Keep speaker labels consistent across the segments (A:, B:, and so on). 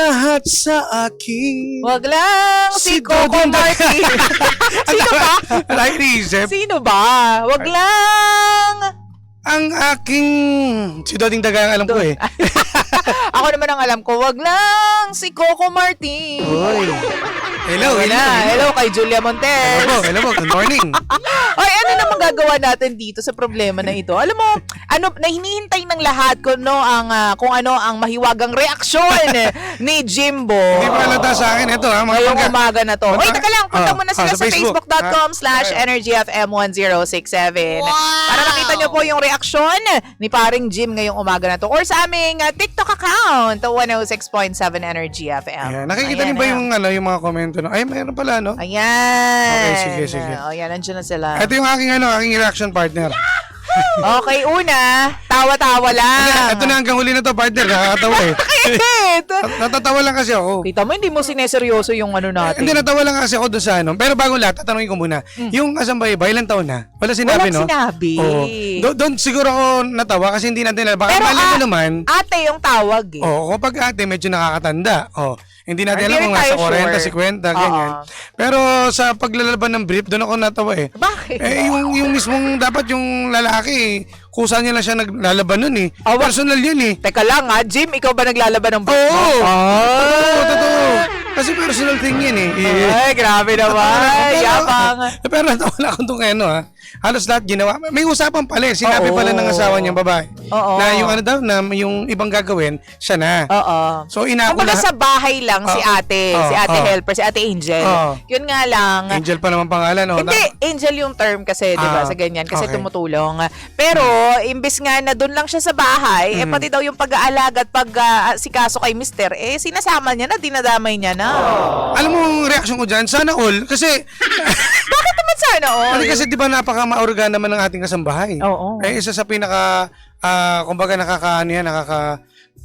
A: lahat sa akin.
B: Wag lang si Coco Martin. Sino ba? Sino ba? Wag lang.
A: Ang aking... Si Doding Daga ang alam ko eh.
B: Ako naman ang alam ko, wag lang si Coco Martin.
A: Uy. Hello.
B: Hello kay Julia Montes.
A: Hello po. Good morning.
B: Ay, ano na magagawa natin dito sa problema na ito? Alam mo, na hinihintay ng lahat kung ano ang mahiwagang reaksyon ni Jimbo.
A: Hindi pa halata sa akin. Ito ha, mga
B: ngayong umaga na to. Wait, taka lang. Punta muna sila sa
A: Facebook.
B: facebook.com/energyfm1067 para makita nyo po yung reaksyon ni paring Jim ngayong umaga na to. Or sa aming TikTok account, 106.7 Energy FM.
A: Ayan. Nakikita niyo ba yung mga komento? Ay, mayroon pala, no?
B: Ayan.
A: Okay, sige.
B: Ayan, nandiyan na sila.
A: Ito yung aking reaction partner.
B: Okay, una, tawa-tawa lang.
A: Ito na hanggang huli na to, partner. Nakakatawa eh. Natatawa lang kasi ako.
B: Kita mo, hindi mo sineseryoso yung ano natin.
A: Hindi, natawa lang kasi ako doon sa ano. Pero bago lahat, tatanungin ko muna. Yung kasambay ba, ilang taon na? Wala sinabi, no?
B: Walang sinabi.
A: Doon siguro ako natawa kasi hindi natin alam. Baka
B: pero
A: mali ko naman.
B: Ate yung tawag eh.
A: Kapag ate, medyo nakakatanda. Hindi natin alam
B: Hindi
A: kung nasa
B: tayo
A: 40, 50, ganyan. Pero sa paglalaban ng brief, doon ako natawa eh.
B: Bakit?
A: Yung mismong dapat yung lalaki, kusa niya lang siya naglalaban nun eh. Personal yun eh.
B: Teka lang ha, Jim, ikaw ba naglalaban ng brief?
A: Oo! Totoo. Kasi personal thing yun eh.
B: Ay, grabe naman. Yapang.
A: Pero natawa lang ako doon kayo, ha? Halos lahat ginawa. May usapan pala eh. Sinabi pala ng asawa niyang babae.
B: Oo.
A: Na yung na yung ibang gagawin, siya na.
B: Oo.
A: So inako
B: kumbaga sa bahay lang si ate. Si ate helper, si ate Angel. Yun nga lang.
A: Angel pa naman pangalan.
B: Hindi, Angel yung term kasi, di ba, sa ganyan. Kasi tumutulong. Pero, imbis nga na doon lang siya sa bahay, pati daw yung pag-aalaga at pag-sikaso kay mister, sinasama niya na, dinadamay niya na.
A: Alam mo yung reaction ko dyan? Sana all. Kasi...
B: Bakit naman sana all?
A: Kasi di ba napaka-maorga naman ng ating kasambahay.
B: Oo.
A: Isa sa pinaka... kumbaga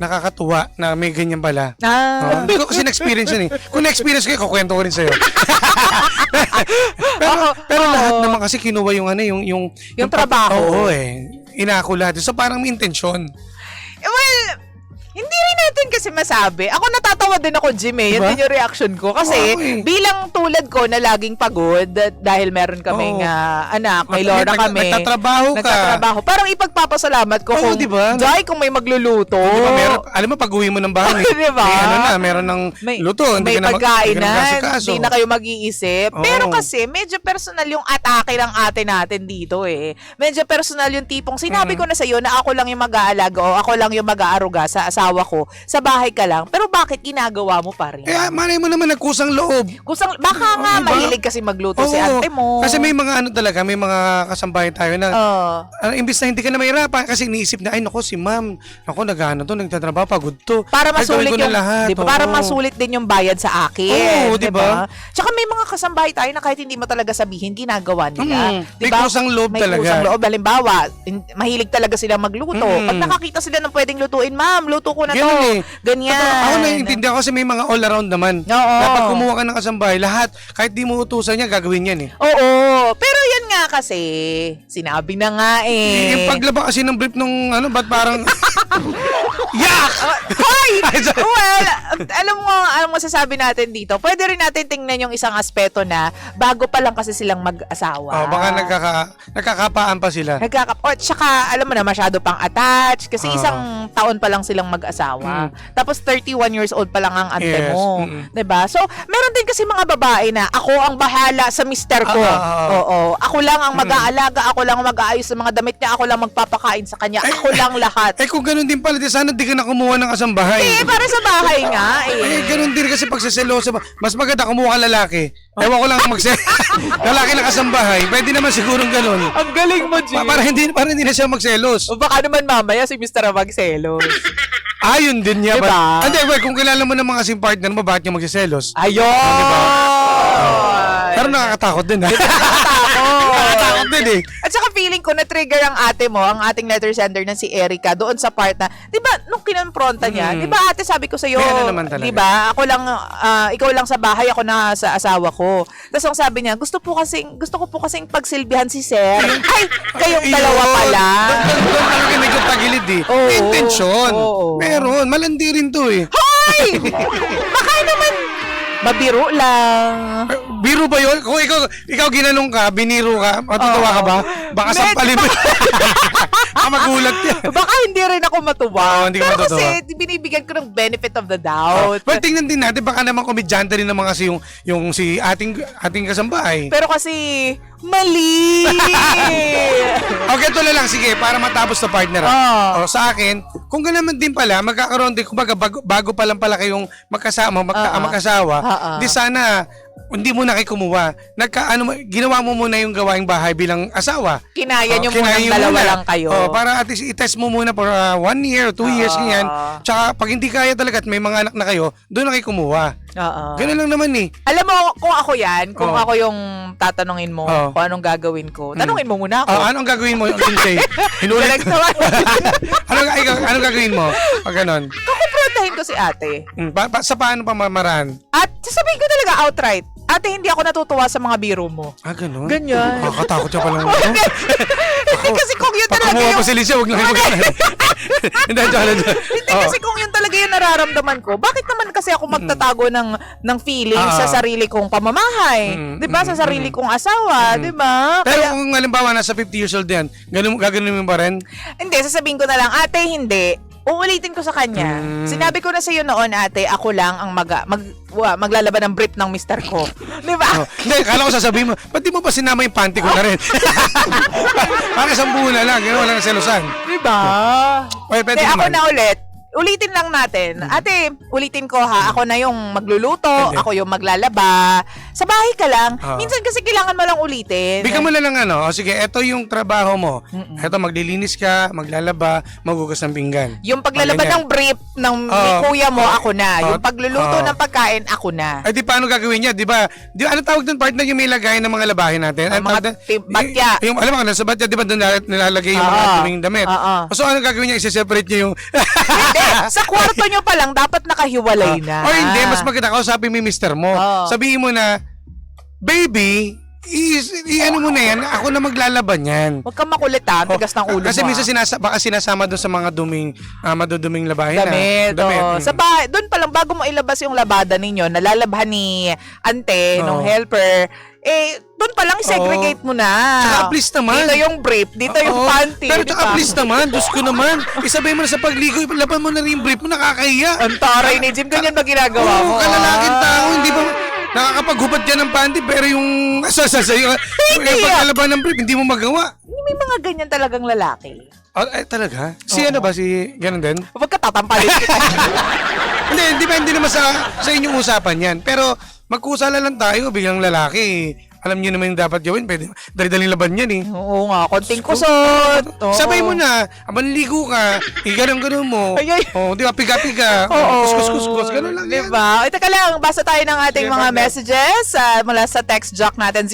A: nakakatuwa na may ganyan pala. Hindi ko kasi na-experience yun eh. Kung na-experience ko, kukwento ko rin sa'yo. pero lahat naman kasi kinuha yung
B: trabaho.
A: Oo inako lahat. So parang may intensyon.
B: Well, hindi rin natin kasi masabi. Ako natatawa din ako, Jim eh. Yan din yung reaction ko. Kasi bilang tulad ko na laging pagod dahil meron kaming anak, may Laura kami.
A: Nagtatrabaho ka.
B: Parang ipagpapasalamat ko kung,
A: diba?
B: Dahil kung may magluluto.
A: Diba, alam mo, pag-uwi mo ng bahay.
B: Diba?
A: Meron ng luto.
B: May pagkainan. Hindi na kayo mag-iisip.
A: Oo.
B: Pero kasi, medyo personal yung atake ng ate natin dito eh. Medyo personal yung tipong sinabi ko na sa'yo na ako lang yung mag-aalaga o ako lang yung mag-aaruga sa asawa ko, sa bahay ka lang, pero bakit ginagawa mo pa rin?
A: Malay mo naman nagkusang loob.
B: Baka nga mahilig kasi magluto si ate mo.
A: Kasi may mga talaga, may mga kasambahay tayo na imbis na hindi ka na mahirapan kasi iniisip na, ay nako si ma'am, ako nagtatrabaho, pagod to.
B: Para masulit yung,
A: lahat.
B: Diba? Para masulit din yung bayad sa akin.
A: Diba?
B: Tsaka may mga kasambahay tayo na kahit hindi mo talaga sabihin, ginagawa nila.
A: Diba? May kusang loob talaga. May
B: kusang loob. Halimbawa, mahilig talaga sila magluto. Pag nakakita sila ng pwedeng lutuin, ma'am, luto ko na to. Ganyan.
A: Ako naiintindihan kasi may mga all around naman.
B: Oo.
A: Kapag kumuha ka ng kasambahay, lahat, kahit di mo utusan niya, gagawin yan eh.
B: Oo. Pero yan nga kasi, sinabi na nga eh.
A: Yung paglaba kasi ng brief nung ba't parang... Yak!
B: Hoy! Well, alam mo, anong masasabi natin dito? Pwede rin natin tingnan yung isang aspeto na bago pa lang kasi silang mag-asawa.
A: Baka nagkakapaan pa sila.
B: Tsaka, alam mo na, masyado pang attached. Kasi isang taon pa lang silang mag-asawa. Tapos 31 years old pa lang ang ante mo. Diba? So, meron din kasi mga babae na ako ang bahala sa mister ko. Oo. Ako lang ang mag-aalaga, ako lang ang mag-aayos sa mga damit niya, ako lang magpapakain sa kanya, ako lang lahat.
A: Kung ganun din pala, sana di ka na kumuha ng kasambahay.
B: Para sa bahay nga
A: ganun din kasi pag seloso, mas maganda kumuha ka lalaki. Ewan ko lang lalaki na kasambahay. Pwede naman sigurong ganun.
B: Ang galing mo, G.
A: Para hindi na siya magselos.
B: O baka naman mamaya si Mr. ang magselos.
A: Ayun din niya.
B: Diba?
A: Kung kilala mo naman kasing partner mo, bakit niya magselos?
B: Ayun!
A: Diba? Pero nakakatakot din, ha? Nakakatakot din, eh.
B: At saka feeling ko na-trigger ang ate mo, ang ating letter sender na si Erica, doon sa part na, di ba, nung kinonfronta niya, di ba ate, sabi ko sa'yo, di ba, ako lang, ikaw lang sa bahay, ako na sa asawa ko. Tapos ang sabi niya, gusto ko po kasing pagsilbihan si Sir. Ay, kayong dalawa pala.
A: Doon talaga medyo tagilid, eh. Intensyon. Meron, malandi rin to, eh.
B: Ay! Baka naman, mabiro lang.
A: Biro ba yun? Kung ikaw ginanong ka, biniro ka, matutuwa ka ba? Baka
B: Medyo.
A: sampalin mo. Baka magulat yan.
B: Baka hindi rin ako matuwa.
A: Hindi ka
B: Pero
A: matutuwa.
B: kasi binibigyan ko ng benefit of the doubt.
A: Well, tingnan din natin, baka naman komedyante rin naman kasi yung si ating kasambahay.
B: Pero kasi, mali.
A: Okay, ito na lang. Sige, para matapos na partner. O, sa akin, kung gano'n din pala, magkakaroon din, kumbaga, bago pa lang pala kayong mag-asawa, di sana, hindi mo na kayo kumuha. Ginawa mo muna yung gawaing bahay bilang asawa.
B: Kinaya nyo muna
A: kinaya
B: dalawa
A: muna.
B: lang kayo.
A: Para at least i-test mo muna for 1 year, 2 years, ganyan. Tsaka pag hindi kaya talaga at may mga anak na kayo, doon na kayo kumuha. Ganun lang naman eh.
B: Alam mo, kung ako yan, kung ako yung tatanungin mo kung anong gagawin ko, tanungin mo muna ako.
A: Anong gagawin mo, Lindsay? Hinulit.
B: Direct naman.
A: Anong gagawin mo? Pag ganon.
B: Kukumprontahin ko si ate.
A: Sa paano pa mamaraan?
B: At sasabihin ko talaga outright, ate, hindi ako natutuwa sa mga biro mo.
A: Ganon?
B: Ganyan.
A: Nakakatakot siya pala.
B: Hindi kasi kung yun
A: Pag
B: talaga
A: kumuha
B: yung...
A: pa si Licia, huwag lang kayo magkakaroon. Hindi,
B: Hindi kasi kung yun talaga yung nararamdaman ko, bakit naman kasi ako magtatago ng feelings sa sarili kong pamamahay? 'Di ba? Sa sarili kong asawa, 'di ba?
A: Pero kung halimbawa nasa 50 years old yan, gagawin mo ba rin?
B: Hindi, sasabihin ko na lang, ate, hindi. Uulitin ko sa kanya. Sinabi ko na sa iyo noon, ate, ako lang ang maglalaban ng brief ng mister ko. 'Di ba?
A: Hindi, kala ko sasabihin mo, ba't di mo pa sinama yung panty ko na rin? Parang isang buo na lang, gano'n, wala na selusan.
B: 'Di ba?
A: Okay, pwede
B: Ako
A: naman.
B: na ulit. Ulitin lang natin. Ate, ulitin ko ha. Ako na yung magluluto,
A: Pwede.
B: ako yung maglalaba. Sa bahay ka lang. Minsan kasi kailangan mo lang ulitin.
A: Bigyan mo na lang o sige, eto yung trabaho mo. Eto, maglilinis ka, maglalaba, maghugas ng pinggan.
B: Yung paglalaba
A: Ganyan.
B: ng brief ng ni kuya mo, ako na. Yung pagluluto
A: Oo.
B: ng pagkain, ako na.
A: Ay, di paano gagawin niya? Di ba? Ano tawag doon, partner, yung may lagay ng mga labahin natin?
B: Ang mga batya.
A: Yung, alam mo, nasa batya, di ba doon nilalagay yung mga tuming damit? So, ano gagawin niya? Isa-separate niya yung...
B: Hindi, sa kwarto nyo pa lang, dapat nakahiwalay na.
A: Or hindi, mas maganda kausapin mo yung mister mo. Sabihin mo na, baby, ano mo na yan, ako na maglalaban yan.
B: Huwag kang makulit ha, tigas ng ulo
A: Kasi
B: mo.
A: minsan baka sinasama doon sa mga maduduming labahin
B: Damit.
A: na.
B: Sa bahay, doon pa lang, bago mo ilabas yung labada ninyo, nalalabhan ni ante, nung helper, doon pa lang segregate mo na.
A: Tsaka please naman.
B: Dito yung brief, dito yung panty.
A: Pero
B: di
A: tsaka
B: ba?
A: please naman, Diyos ko naman. Isabay mo na sa pagligo, laban mo na rin yung brief mo, nakakahiya.
B: Ang taray ni Jim, ganyan ba ginagawa mo?
A: Kalalaking tao, hindi ba nakakapaghubad ka ng panty, pero yung sa'yo, yung pagkalaban ng brief, hindi mo magawa.
B: May mga ganyan talagang lalaki.
A: Talaga? Si ano ba? Si ganun din?
B: Huwag ka tatampalin kita.
A: Hindi, depende naman sa inyong usapan yan. Pero magkusala lang tayo bilang lalaki. Alam niyo naman yung dapat gawin. Pwede, dali-daling laban yan eh.
B: Oo nga, konting kusot. Oo.
A: Sabay mo na, habang ligo ka, ganun mo.
B: Ay.
A: Di ba, piga-piga.
B: Oo.
A: Kuskus, ganun lang yan.
B: Diba? Teka lang, basa tayo ng ating
A: Sige,
B: mga
A: partner.
B: messages mula sa text jock natin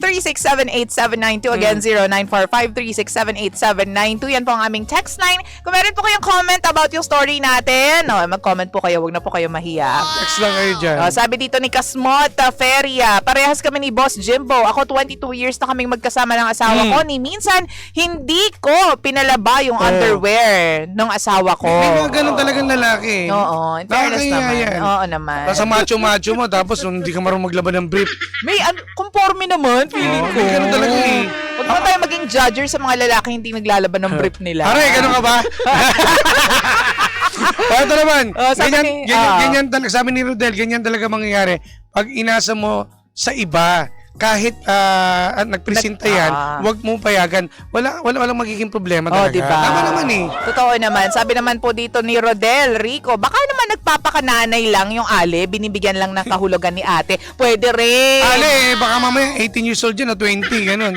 B: 0945-3678792. Again, 0945-3678792. Yan po ang aming text line. Kung meron po kayong comment about yung story natin, mag-comment po kayo. Huwag na po kayo mahiya.
A: Text lang kayo dyan.
B: Sabi dito ni Kasmot Feria, parehas kami ni Boss Jimbo. Ako 22 years na kaming magkasama ng asawa ko. Ni minsan, hindi ko pinalaba yung underwear ng asawa ko.
A: May mga ganun talagang lalaki.
B: Oo, in fairness
A: Nakakahiya
B: naman.
A: yan.
B: Oo naman.
A: Tapos ang macho-macho mo, tapos hindi ka marunong maglaban ng brief.
B: May conforme naman, feeling ko.
A: May ganun talaga eh.
B: Huwag naman tayo maging judger sa mga lalaki hindi naglalaban ng brief nila.
A: Aray, ganun ka ba? Ito naman,
B: sabi
A: ganyan talaga, sabi ni Rodel, ganyan talaga mangyayari. Pag inasa mo sa iba, kahit nagpresenta yan, huwag mo payagan. Walang magiging problema talaga.
B: Diba?
A: Tama naman eh.
B: Totoo naman. Sabi naman po dito ni Rodel, Rico, baka naman nagpapakananay lang yung ale, binibigyan lang ng kahulugan ni ate. Pwede rin.
A: Ale, baka mamaya 18 years old yan o 20, gano'n.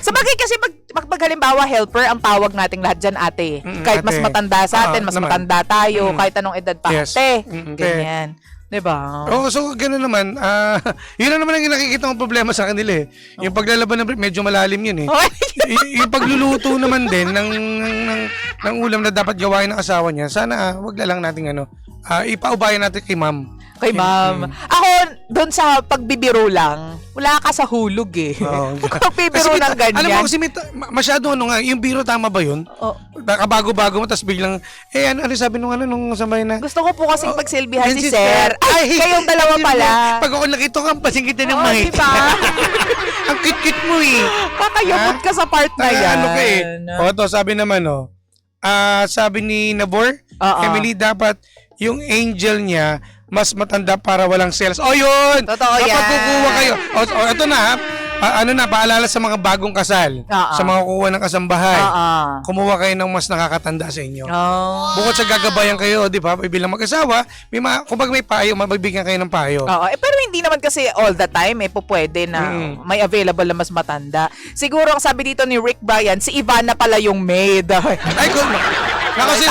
B: Sa bagay kasi pag halimbawa helper, ang tawag nating lahat dyan ate. Kahit mas
A: ate.
B: matanda sa atin, mas
A: Naman.
B: matanda tayo, kahit anong edad pa.
A: Yes.
B: Ate.
A: Te.
B: Ganyan. Diba?
A: Oo, so gano'n naman. Yun na naman ang nakikita kong problema sa kanila eh. Yung paglalaban ng brief, medyo malalim yun eh. Yung pagluluto naman din ng ulam na dapat gawain ng asawa niya, sana wag na lang nating ipaubayan natin kay ma'am.
B: kay ma'am. Ako, doon sa pagbibiro lang, wala ka sa hulog eh.
A: Oo.
B: Kung pagbibiro ng ganyan.
A: Alam mo kasi masyado nga, yung biro tama ba yun?
B: Oh.
A: Nakabago-bago mo, tapos biglang, ano sabi nung sabay na,
B: Gusto ko po kasing magsilbihan
A: yan
B: si Sir. Ay, kayong dalawa pala.
A: Pag ako nakita ka, pasing kita ng
B: Oo,
A: mahit.
B: diba?
A: Ang cute-cute mo eh.
B: Kakayabot ka sa part na yan.
A: Ano ka eh. O, ito, sabi naman, sabi ni Nabor, Emily, dapat yung angel niya, mas matanda para walang sales. O, yun!
B: Totoo yan.
A: Kapag kukuha kayo. O, ito na, paalala sa mga bagong kasal, sa mga kukuha ng kasambahay, kumuha kayo ng mas nakakatanda sa inyo. Bukod sa gagabayan kayo, di ba, bilang mag-asawa, kumbaga may payo, mabibigyan kayo ng payo.
B: Pero hindi naman kasi all the time pwede na may available na mas matanda. Siguro ang sabi dito ni Rick Bryan, si Ivana pala yung maid.
A: Ay, kasi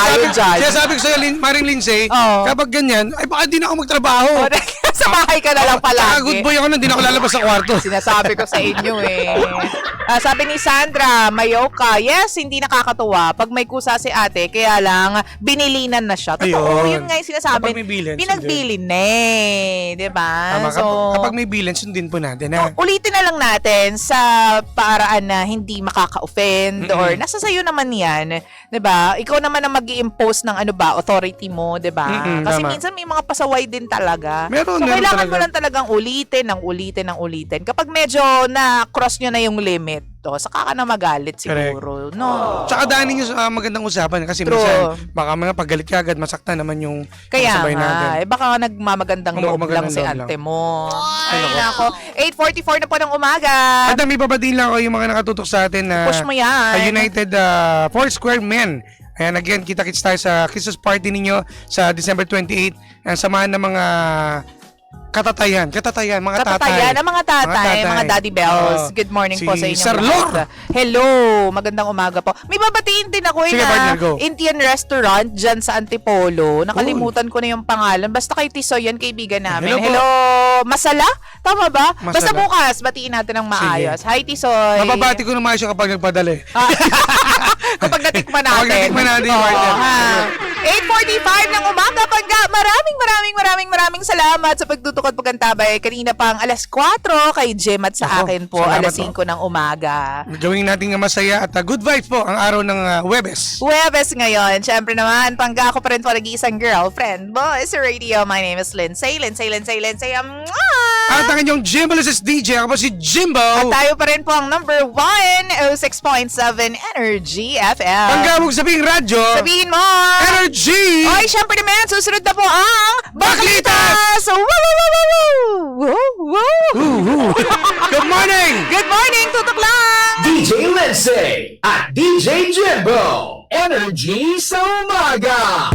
A: sabi ko sa'yo, Maring Lindsay, kapag ganyan, ay baka di na ako magtrabaho.
B: Sa bahay ka na lang palagi.
A: Good boy ako nun, di na ako lalabas sa kwarto.
B: Sinasabi ko sa inyo eh. Sabi ni Sandra, Mayoka, yes, hindi nakakatuwa. Pag may kusa si ate, kaya lang, binilinan na siya. Totoo, yun nga yung sinasabi.
A: Kapag may bilin,
B: pinagbilin na eh. Diba?
A: Tama,
B: So,
A: kapag may bilin, sundin po natin. Ha?
B: Ulitin na lang natin sa paraan na hindi makaka-offend or nasa sayo naman yan. Diba? Ikaw naman ang mag-i-impose ng authority mo. Diba? Kasi
A: tama.
B: minsan may mga pasaway din talaga.
A: Meron,
B: so, kailangan
A: talaga.
B: mo lang talagang ulitin. Kapag medyo na-cross nyo na yung limit, saka ka na magalit siguro.
A: Correct.
B: No.
A: Tsaka daanin nyo sa magandang usapan kasi minsan baka mga paggalit ka agad, masaktan naman yung
B: kaya
A: kasabay natin.
B: baka nagmamagandang loob lang si ante mo. Ay, nako. 8:44 na po ng umaga.
A: At may babadiin lang ako yung mga nakatutok sa atin na
B: Push mo yan.
A: United Four Square Men. Ayan, again, kita-kits tayo sa Christmas party ninyo sa December 28. Ang samahan ng mga katatayan, mga tatay.
B: Ang mga tatay, mga daddy bells. Good morning po sa inyo.
A: Sir Lor.
B: Hello, magandang umaga po. May babatiin din ako
A: Sige, partner, go.
B: Indian restaurant dyan sa Antipolo. Nakalimutan ko na yung pangalan. Basta kay Tisoy yan, kaibigan namin.
A: Hello,
B: Masala? Tama ba?
A: Masala.
B: Basta bukas, batiin natin ng maayos.
A: Sige.
B: Hi, Tisoy.
A: Mababati ko naman siya kapag nagpadali.
B: Kapag natikman natin.
A: Kapag natikman natin, partner.
B: 8:45 ng umaga, Pangga. Maraming salamat sa pagtutukod pagkantabay. Kanina pang alas 4 kay Jim at sa akin po, alas 5 ng umaga.
A: Gawin natin nga masaya at good vibes po ang araw ng Huwebes.
B: Huwebes ngayon. Siyempre naman, Pangga, ako pa rin po nag-iisang girlfriend. Boys Radio, my name is Lindsay.
A: At ang inyong Jimbalist DJ, ako po si Jimbo.
B: At tayo pa rin po ang number 1, 06.7 Energy FM.
A: Panggawag sabing radyo.
B: Sabihin mo!
A: Energy!
B: Oy, syempre naman, susunod na po ang Baklitas!
A: Good morning!
B: Good morning, tutok lang!
C: DJ Lindsay at DJ Jimbo. Energy sa umaga.